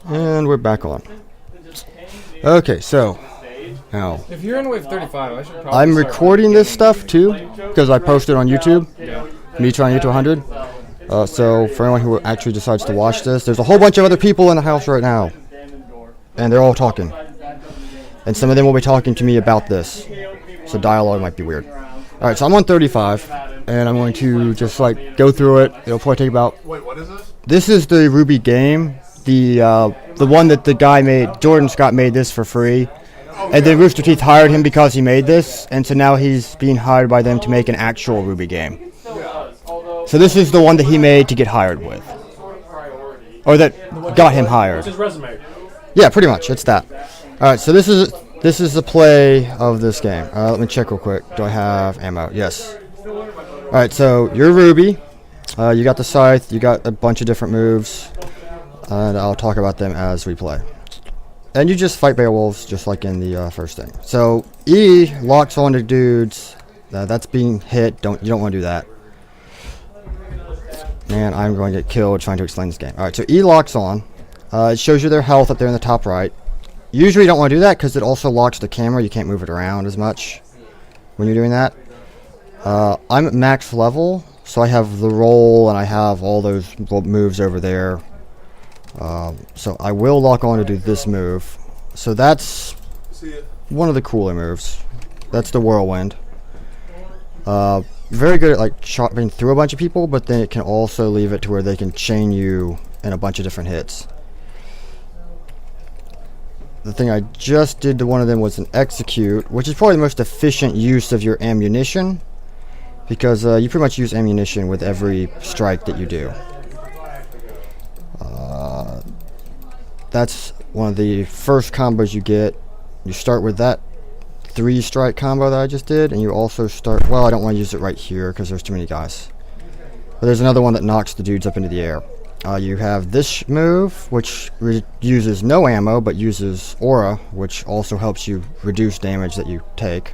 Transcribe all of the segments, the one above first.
And we're back on. Okay, so now If you're in wave 35, I should probably. I'm recording this stuff too because I posted on YouTube. Yeah. Me trying to get to 100. So for anyone who actually decides to watch this, there's a whole bunch of other people in the house right now, and they're all talking. And some of them will be talking to me about this, so dialogue might be weird. All right, so I'm on 35, and I'm going to just like go through it. It'll probably take about. Wait, what is this? This is the Rwby game, the one that the guy made. Jordan Scott made this for free, and then Rooster Teeth hired him because he made this, and so now he's being hired by them to make an actual Rwby game. So this is the one that he made to get hired with, or that got him hired. His resume. Yeah, pretty much. It's that. All right, so this is the play of this game. Let me check real quick. Do I have ammo? Yes. All right, so you're Rwby. You got the scythe. You got a bunch of different moves, and I'll talk about them as we play. And you just fight Beowulfs just like in the first thing. So E locks onto dudes. That's being hit. You don't want to do that. Man, I'm going to get killed trying to explain this game. All right, so E locks on. It shows you their health up there in the top right. Usually you don't want to do that because it also locks the camera. You can't move it around as much when you're doing that. I'm at max level, so I have the roll and I have all those moves over there. So I will lock on to do this move. So that's one of the cooler moves. That's the whirlwind. Very good at like chopping through a bunch of people, but then it can also leave it to where they can chain you in a bunch of different hits. The thing I just did to one of them was an execute, which is probably the most efficient use of your ammunition, because you pretty much use ammunition with every strike that you do. That's one of the first combos you get. You start with that 3-strike combo that I just did, and you also start. Well, I don't want to use it right here because there's too many guys. But there's another one that knocks the dudes up into the air. You have this move, which uses no ammo, but uses aura, which also helps you reduce damage that you take.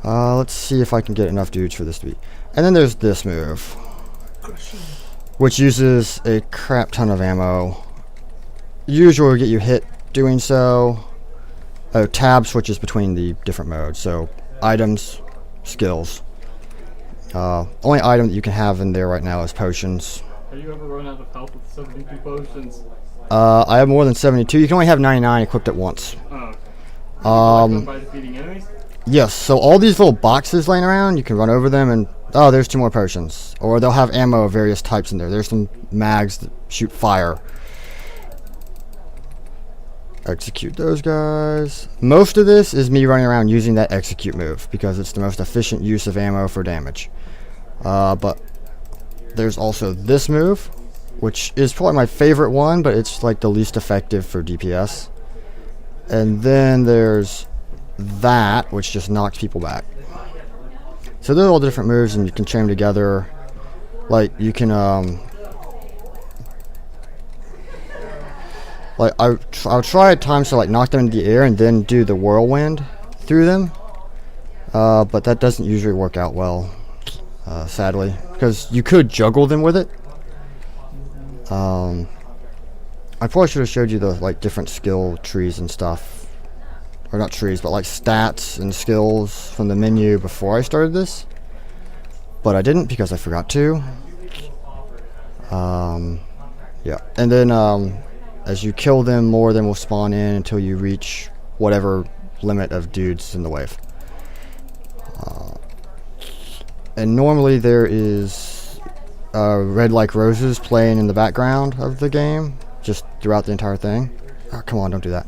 Let's see if I can get enough dudes for this to be. And then there's this move, which uses a crap ton of ammo. Usually will get you hit doing so. Oh, tab switches between the different modes. So, items, skills. Only item that you can have in there right now is potions. Have you ever run out of health with 72 potions? I have more than 72. You can only have 99 equipped at once. Oh, okay. By defeating enemies? Yes, so all these little boxes laying around, you can run over them and, oh, there's 2 more potions. Or they'll have ammo of various types in there. There's some mags that shoot fire. Execute those guys. Most of this is me running around using that execute move because it's the most efficient use of ammo for damage. But there's also this move, which is probably my favorite one, but it's like the least effective for DPS. And then there's that, which just knocks people back. So they're all different moves, and you can chain them together. Like you can, like I'll try at times to like knock them into the air and then do the whirlwind through them. But that doesn't usually work out well, sadly, because you could juggle them with it. I probably should have showed you the like different skill trees and stuff, or not trees, but like stats and skills from the menu before I started this. But I didn't because I forgot to. Yeah, and then as you kill them, more of them will spawn in until you reach whatever limit of dudes in the wave. And normally there is Red Like Roses playing in the background of the game, just throughout the entire thing. Oh, come on, don't do that.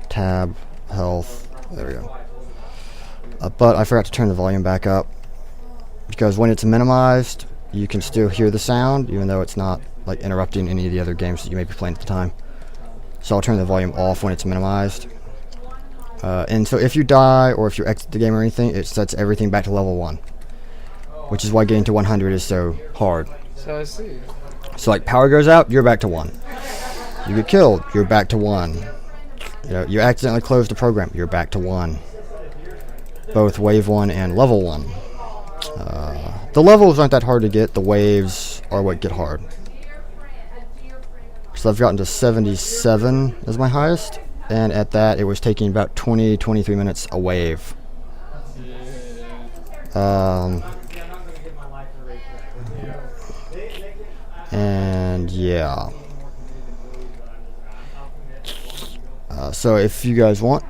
Tab, health, there we go. But I forgot to turn the volume back up, because when it's minimized, you can still hear the sound, even though it's not like interrupting any of the other games that you may be playing at the time. So I'll turn the volume off when it's minimized. And so if you die, or if you exit the game or anything, it sets everything back to level 1. Which is why getting to 100 is so hard. So I see. So like power goes out, you're back to 1. You get killed, you're back to 1. You know, you accidentally close the program, you're back to 1. Both wave 1 and level 1. The levels aren't that hard to get, the waves are what get hard. So I've gotten to 77 as my highest, and at that it was taking about 23 minutes a wave. And yeah. So if you guys want,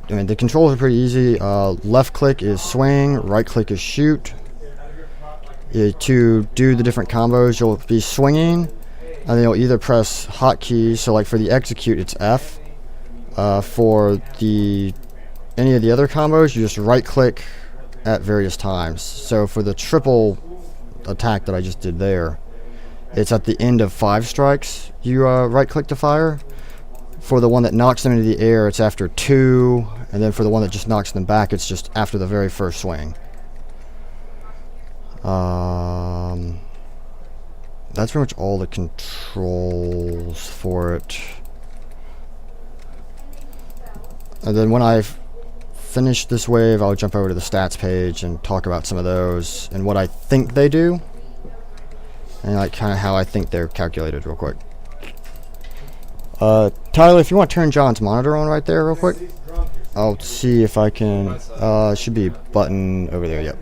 I mean, the controls are pretty easy. Left click is swing, right click is shoot. To do the different combos, you'll be swinging, and then you'll either press hotkeys. So like for the execute, it's F. For any of the other combos, you just right click at various times. So for the triple attack that I just did there, it's at the end of 5 strikes you right click to fire. For the one that knocks them into the air, it's after 2, and then for the one that just knocks them back, it's just after the very first swing. That's pretty much all the controls for it. And then when I've finished this wave, I'll jump over to the stats page and talk about some of those and what I think they do, and like kind of how I think they're calculated real quick. Tyler, if you want to turn John's monitor on right there real quick, I'll see if I can. Should be a button over there. Yep.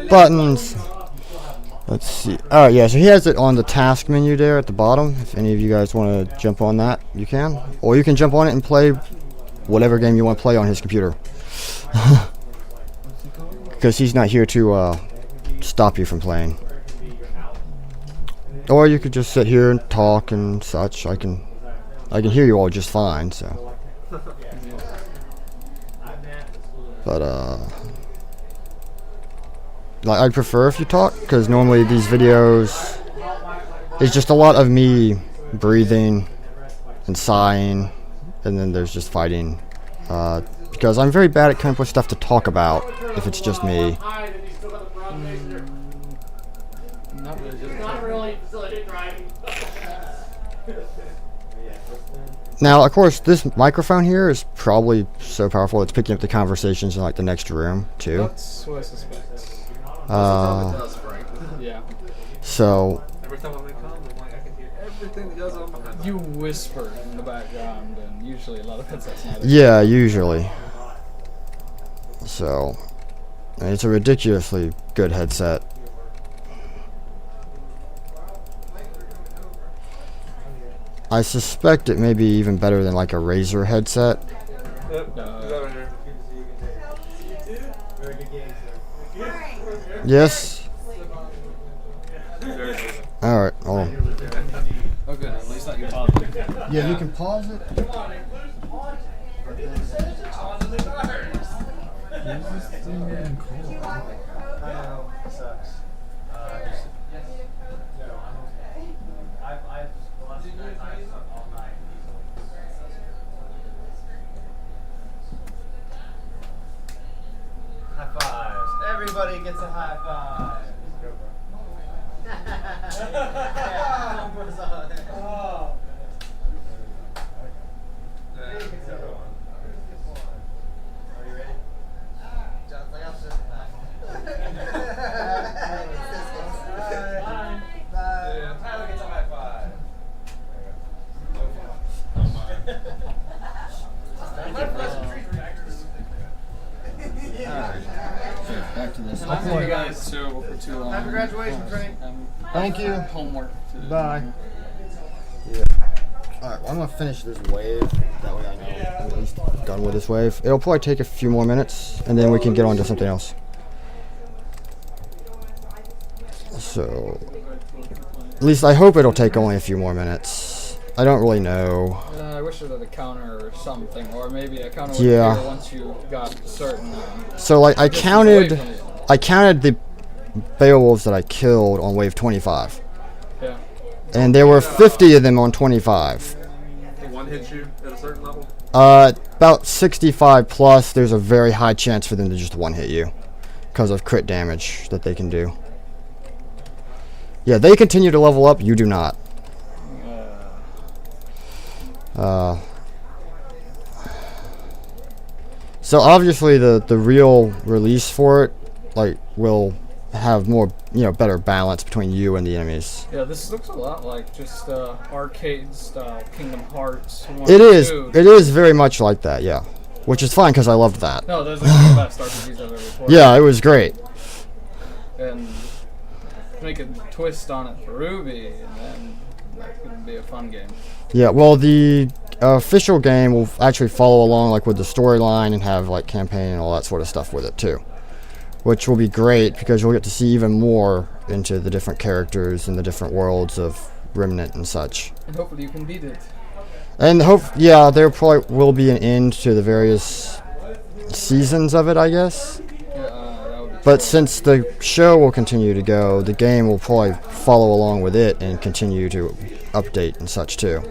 Buttons. Let's see. Oh yeah, so he has it on the task menu there at the bottom. If any of you guys want to jump on that, you can. Or you can jump on it and play whatever game you want to play on his computer. Because he's not here to stop you from playing. Or you could just sit here and talk and such. I can hear you all just fine, so. But like I'd prefer if you talk, because normally these videos it's just a lot of me breathing and sighing, and then there's just fighting. Because I'm very bad at coming up with stuff to talk about if it's just me. Now, of course, this microphone here is probably so powerful it's picking up the conversations in like the next room too. That's what I suspect. Yeah. So. Every time I'm in comm, I'm like, I can hear everything that goes on behind me. You whisper in the background, and usually a lot of headsets now. Yeah, usually. So, and it's a ridiculously good headset. I suspect it may be even better than like a Razer headset. Yep. Over here. Yes. All right. Hold on. Oh, good. At least not your pause. Yeah, you can pause it. High fives. Everybody gets a high five. Oh. Are you ready? John's like, I'll just Bye. Tyler gets a high five. Back to this. I don't think you guys two for too long. Happy graduation, Frank. Thank you. Homework. Bye. Yeah. Alright, well, I'm gonna finish this wave. That way I know I'm at least done with this wave. It'll probably take a few more minutes, and then we can get on to something else. So, at least I hope it'll take only a few more minutes. I don't really know. I wish there was a counter or something, or maybe a counter would Yeah. appear once you got certain. So, like, I distance away counted from it. the Beowulfs that I killed on wave 25. Yeah. And there were 50 of them on 25. One hits you at a certain level. About 65 plus, there's a very high chance for them to just one-hit you because of crit damage that they can do. Yeah, they continue to level up, you do not. So obviously the real release for it, like, will have more, better balance between you and the enemies. Yeah, this looks a lot like just arcade style Kingdom Hearts 1 It and is. 2. It is very much like that, yeah. Which is fine because I loved that. No, those are the best RPGs I've ever played. Yeah, it was great. And make a twist on it for Rwby, and then that could be a fun game. Yeah, well, the official game will actually follow along like with the storyline and have like campaign and all that sort of stuff with it too, which will be great because you'll get to see even more into the different characters and the different worlds of Remnant and such. And hopefully you can beat it. And there probably will be an end to the various seasons of it, I guess. Yeah, that would be But cool. since the show will continue to go, the game will probably follow along with it and continue to update and such too.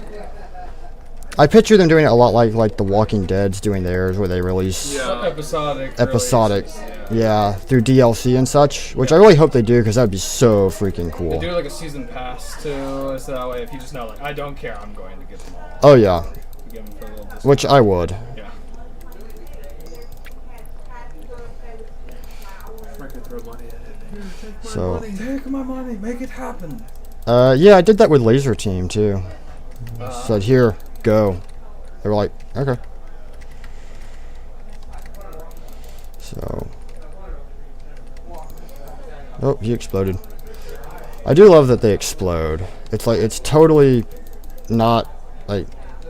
I picture them doing it a lot like The Walking Dead's doing theirs, where they release episodic. releases, yeah. through DLC and such, which I really hope they do because that would be so freaking cool. They do like a season pass too, so that way if you just know like I don't care, I'm going to get them all. Oh yeah, You get them for a little discount. which I would. Yeah. I could throw money at it. So Take my money, make it happen. yeah, I did that with Laser Team too. Said here, go. They were like, okay. So, oh, he exploded. I do love that they explode. It's like it's totally not like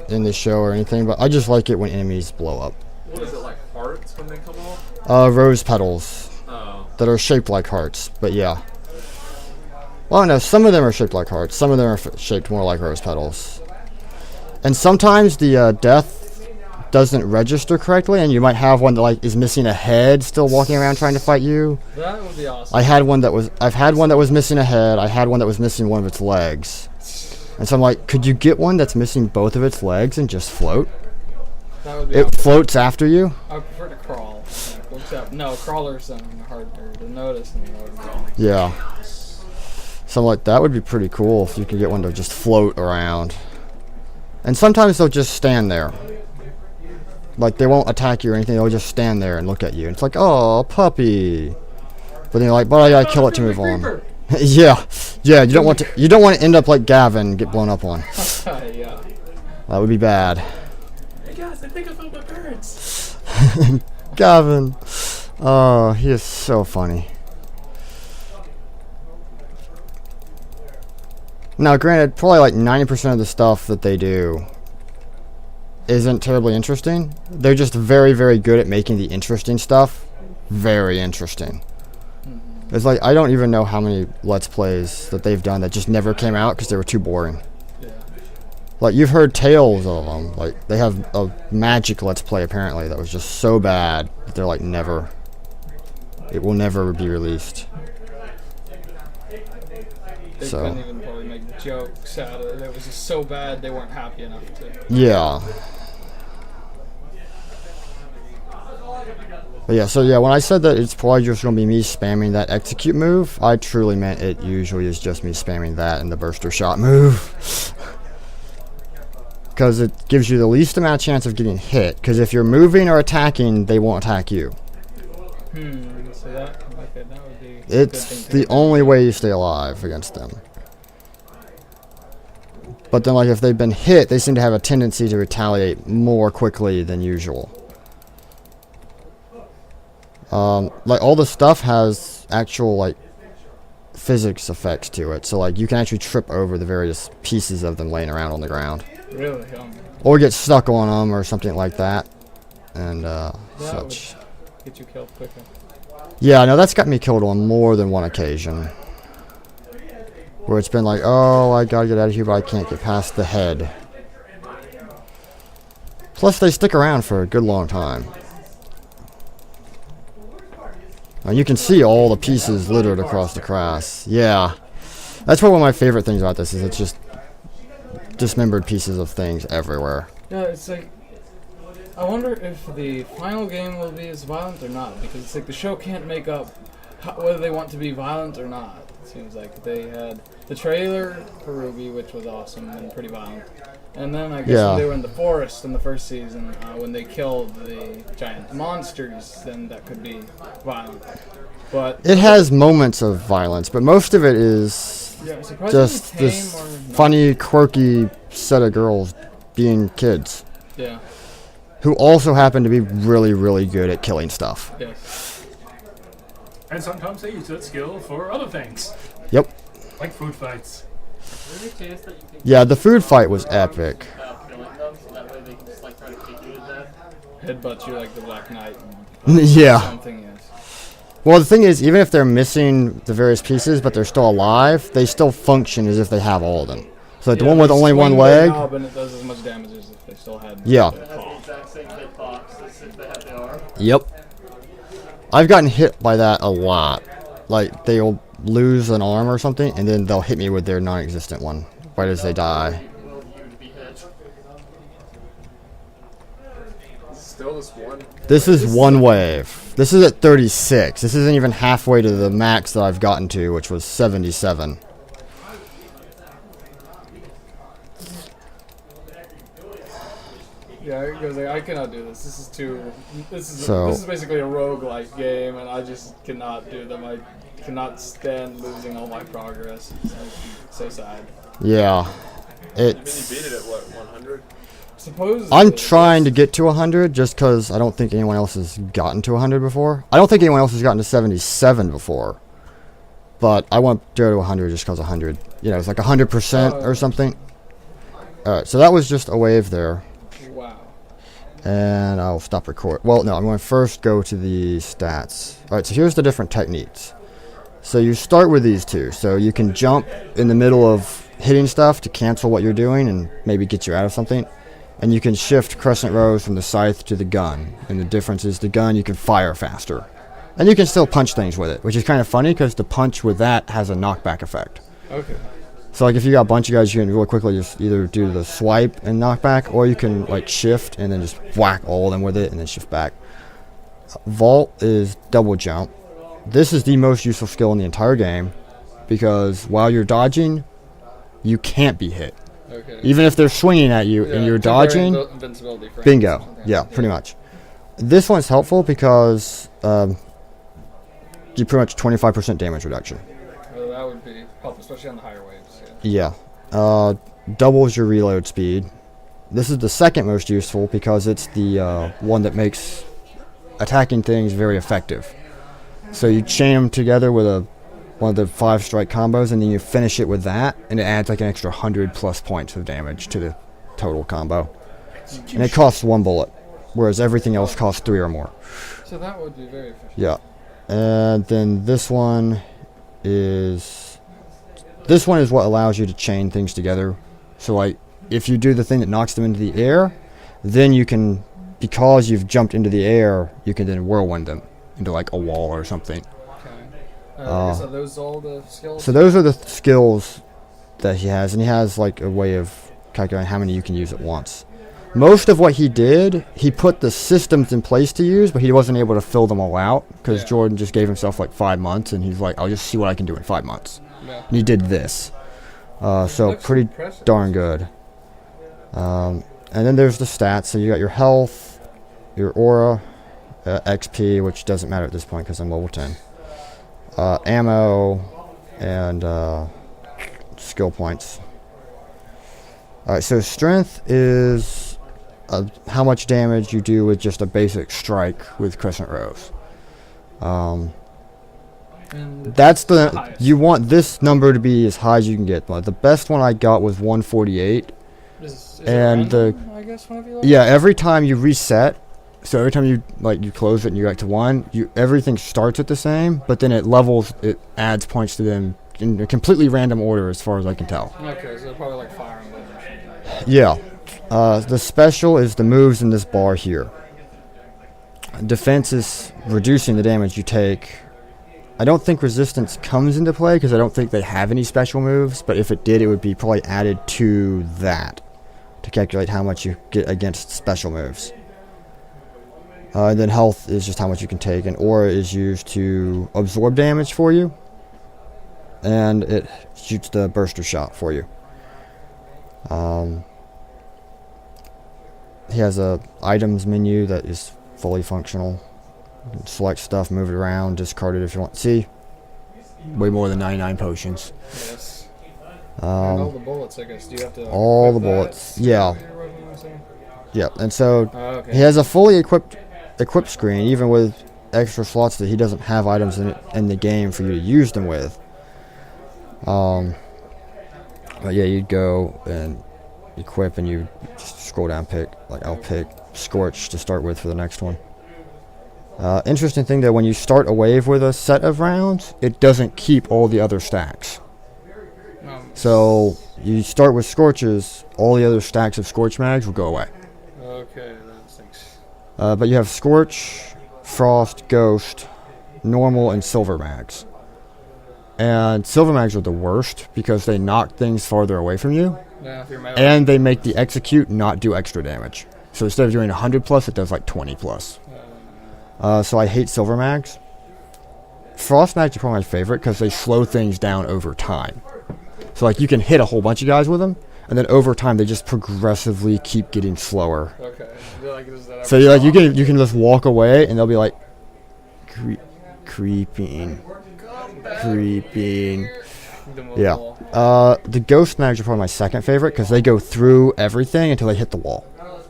in the show or anything, but I just like it when enemies blow up. What is it, like hearts when they come off? Rose petals Oh. that are shaped like hearts, but yeah. Well, no, some of them are shaped like hearts. Some of them are shaped more like rose petals. And sometimes the death doesn't register correctly, and you might have one that like is missing a head, still walking around trying to fight you. That would be awesome. I've had one that was missing a head. I had one that was missing one of its legs. And so I'm like, could you get one that's missing both of its legs and just float? That would be It awesome. floats after you. I prefer to crawl. Except, no, crawlers are harder to notice than Yeah. So I'm like, that would be pretty cool if you could get one to just float around. And sometimes they'll just stand there. Like, they won't attack you or anything. They'll just stand there and look at you. And it's like, oh, puppy. But then you're like, but I gotta kill it to move on. Yeah. You don't want to end up like Gavin and get blown up on. Yeah. That would be bad. Hey guys, I think I found my parents. Gavin. Oh, he is so funny. Now, granted, probably like 90% of the stuff that they do isn't terribly interesting. They're just very, very good at making the interesting stuff very interesting. It's like, I don't even know how many Let's Plays that they've done that just never came out because they were too boring. Yeah. Like, you've heard tales of them. Like, they have a Magic Let's Play, apparently, that was just so bad that they're like, never. It will never be released. They So. couldn't even probably make jokes out of it. It was just so bad they weren't happy enough to. Yeah. But yeah, so yeah, when I said that it's probably just going to be me spamming that execute move, I truly meant it usually is just me spamming that and the burster shot move. Because it gives you the least amount of chance of getting hit. Because if you're moving or attacking, they won't attack you. So that would be. A good It's thing to the do. only way you stay alive against them. But then, like, if they've been hit, they seem to have a tendency to retaliate more quickly than usual. Like, all the stuff has actual, like, physics effects to it. So, like, you can actually trip over the various pieces of them laying around on the ground. Really? Or get stuck on them or something like that. And, That such. would get you killed quicker. Yeah, no, that's got me killed on more than one occasion. Where it's been like, oh, I gotta get out of here, but I can't get past the head. Plus, they stick around for a good long time. Now, you can see all the pieces littered across the grass. Yeah. That's one of my favorite things about this, is it's just dismembered pieces of things everywhere. Yeah, it's like. I wonder if the final game will be as violent or not, because it's like the show can't make up whether they want to be violent or not. It seems like they had the trailer for Rwby, which was awesome and pretty violent. And then I guess Yeah. when they were in the forest in the first season, when they killed the giant monsters, then that could be violent. But It has moments of violence, but most of it is yeah, surprisingly just tame this or not. funny, quirky set of girls being kids Yeah. who also happen to be really, really good at killing stuff. Yes. And sometimes they use that skill for other things, Yep. like food fights. Is there any chance that you can Yeah, the food fight was epic. killing them so that way they can just like try to kick you to death? Headbutt you like the Black Knight. Yeah. Something is. Well, the thing is, even if they're missing the various pieces, but they're still alive, they still function as if they have all of them. So like the Yeah, one with they only one swing their leg, knob and it does as much damage as if they still had. Yeah. It has the exact same hitbox as if they have the arm. yep. I've gotten hit by that a lot. Like, they'll lose an arm or something, and then they'll hit me with their non-existent one right as they die. Will you to be hit? Still this one. This is one wave. This is at 36. This isn't even halfway to the max that I've gotten to, which was 77. Yeah, it goes like, I cannot do this. This is too. This is So- this is basically a roguelike game, and I just cannot do them. I cannot stand losing all my progress. It's like, so sad. Yeah. You It's... beat it at what, 100? Suppose I'm trying to get to 100 just because I don't think anyone else has gotten to 100 before. I don't think anyone else has gotten to 77 before. But I want to go to 100 just because 100. You know, it's like 100% or something. Alright, so that was just a wave there. Wow. And I'll stop record. Well, no, I'm going to first go to the stats. Alright, so here's the different techniques. So you start with these two. So you can jump in the middle of hitting stuff to cancel what you're doing and maybe get you out of something. And you can shift crescent rows from the scythe to the gun. And the difference is the gun you can fire faster. And you can still punch things with it, which is kind of funny because the punch with that has a knockback effect. Okay. So like if you got a bunch of guys, you can really quickly just either do the swipe and knockback, or you can like shift and then just whack all of them with it and then shift back. Vault is double jump. This is the most useful skill in the entire game because while you're dodging, you can't be hit. Okay. Even if they're swinging at you and you're temporary dodging, invincibility for him or bingo. something. Yeah, pretty much. This one's helpful because you pretty much 25% damage reduction. Well, that would be helpful, especially on the higher waves. Yeah. Doubles your reload speed. This is the second most useful because it's the one that makes attacking things very effective. So you chain them together with one of the 5-strike combos, and then you finish it with that, and it adds like an extra 100+ points of damage to the total combo. And it costs 1 bullet, whereas everything else costs 3 or more. So that would be very efficient. Yeah. And then this one is what allows you to chain things together. So like if you do the thing that knocks them into the air, then you can, because you've jumped into the air, you can then whirlwind them into like a wall or something. Okay. I guess are those all the skills? So those are the skills that he has, and he has like a way of calculating how many you can use at once. Most of what he did, he put the systems in place to use, but he wasn't able to fill them all out because Yeah. Jordan just gave himself like 5 months, and he's like, I'll just see what I can do in 5 months. Yeah. And he did this. So Looks pretty impressive. darn good. And then there's the stats. So you got your health, your aura, XP, which doesn't matter at this point because I'm level 10. Ammo, and skill points. Alright, so strength is how much damage you do with just a basic strike with crescent rows. And That's the highest. you want this number to be as high as you can get. But the best one I got was 148. is and it random, I guess whenever you level? Yeah, every time you reset, so every time you close it and you go back to 1, everything starts at the same, but then it adds points to them in a completely random order as far as I can tell. Okay, so probably like Fire Emblem or something. Yeah. The special is the moves in this bar here. Defense is reducing the damage you take. I don't think resistance comes into play because I don't think they have any special moves, but if it did, it would be probably added to that to calculate how much you get against special moves. And then health is just how much you can take, and aura is used to absorb damage for you. and it shoots the burster shot for you. He has a items menu that is fully functional. You can select stuff, move it around, discard it if you want. See, way more than 99 potions. Yes. And all Um, the bullets, I guess. Do you have to all equip the that bullets, to yeah. your weapon, I'm saying? yeah, and so Oh, okay. he has a fully equipped screen, even with extra slots that he doesn't have items in the game for you to use them with. But yeah, you'd go and equip, and you just scroll down, pick. Like I'll pick Scorch to start with for the next one. Interesting thing though, when you start a wave with a set of rounds, it doesn't keep all the other stacks. So you start with Scorches, all the other stacks of Scorch mags will go away. Okay, that stinks. But you have Scorch, Frost, Ghost, Normal, and Silver mags. And Silver mags are the worst because they knock things farther away from you, Yeah, if you're melee. and they make the execute not do extra damage. So instead of doing 100 plus, it does like 20 plus. So I hate Silver mags. Frost mags are probably my favorite because they slow things down over time. So like you can hit a whole bunch of guys with them, and then over time they just progressively keep getting slower. Okay. Is that So you can just walk away, and they'll be like creeping. Yeah. The Ghost mags are probably my second favorite because they go through everything until they hit the wall.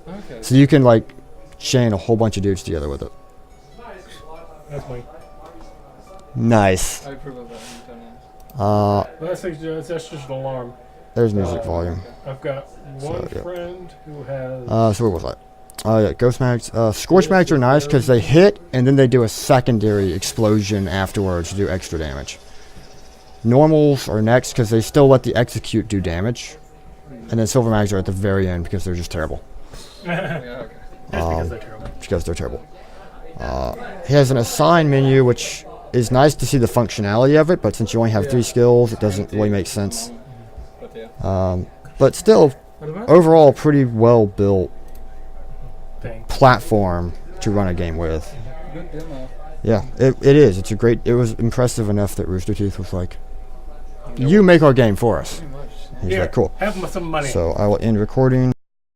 Okay. So you can like chain a whole bunch of dudes together with it. That's my. Nice. I approve of that. Don't ask. That's just an alarm. There's music volume. I've got one yeah. friend who has. So what was that? Yeah, Ghost mags. Scorch mags are nice because they hit and then they do a secondary explosion afterwards to do extra damage. Normals are next because they still let the execute do damage, and then Silver mags are at the very end because they're just terrible. Yeah, okay. That's because they're terrible. Because they're terrible. He has an assign menu, which is nice to see the functionality of it, but since you only have 3 skills, it doesn't really make sense. But yeah. But still, overall, pretty well built Thing. platform to run a game with. Good demo. Yeah, it is. It's a great. It was impressive enough that Rooster Teeth was like, "You make our game for us." Pretty much. He's Here, like, "Cool." have some money. So I will end recording.